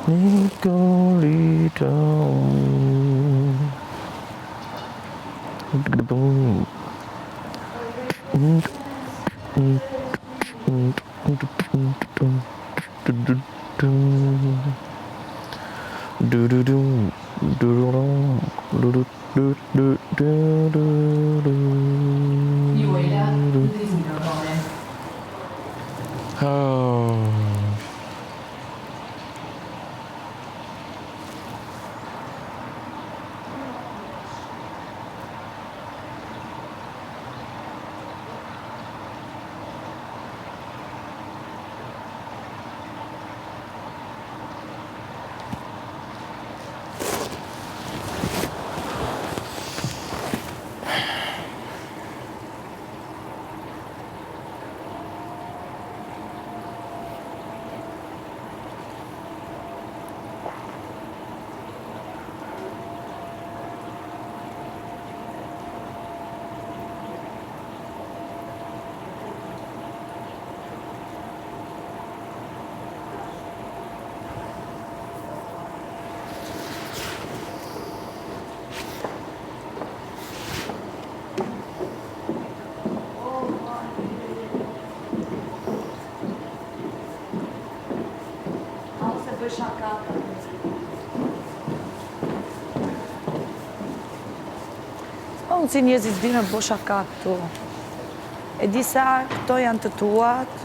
Nicolita. Unë si njerëzit vinë të bo shaka këtu. E di sa këto janë të tuat.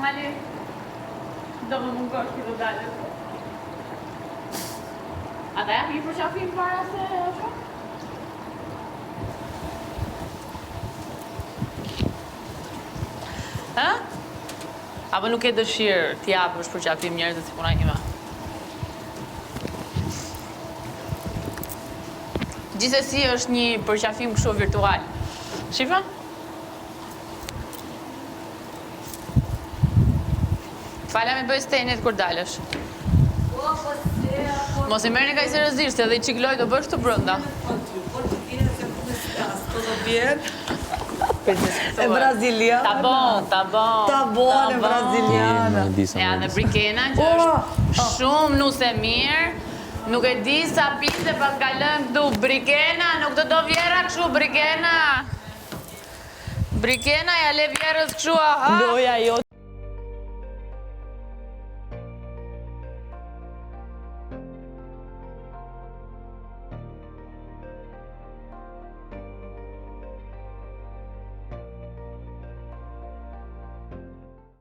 Mali, do më mungosh ti do dalë. A da japi për qafim para se shumë? Ha? Apo nuk e dëshirë t'i japësh për qafim njerëzit si puna ime? Gjithsesi është një përqafim kështu virtual. Shifën? Fala me bëj stenit kur dalësh. Mos i merrni kaq seriozisht, edhe i qikloj do bësh të brenda. E Brazilia. Ta bon. Ta bon e braziliana. Ja, dhe brikena që është shumë nuse mirë. Nuk e di sa pinte pas ka lënë këtu. Brikena, nuk të do vjera kështu, brikena. Brikena, ja le vjerës kështu, aha. Loja jo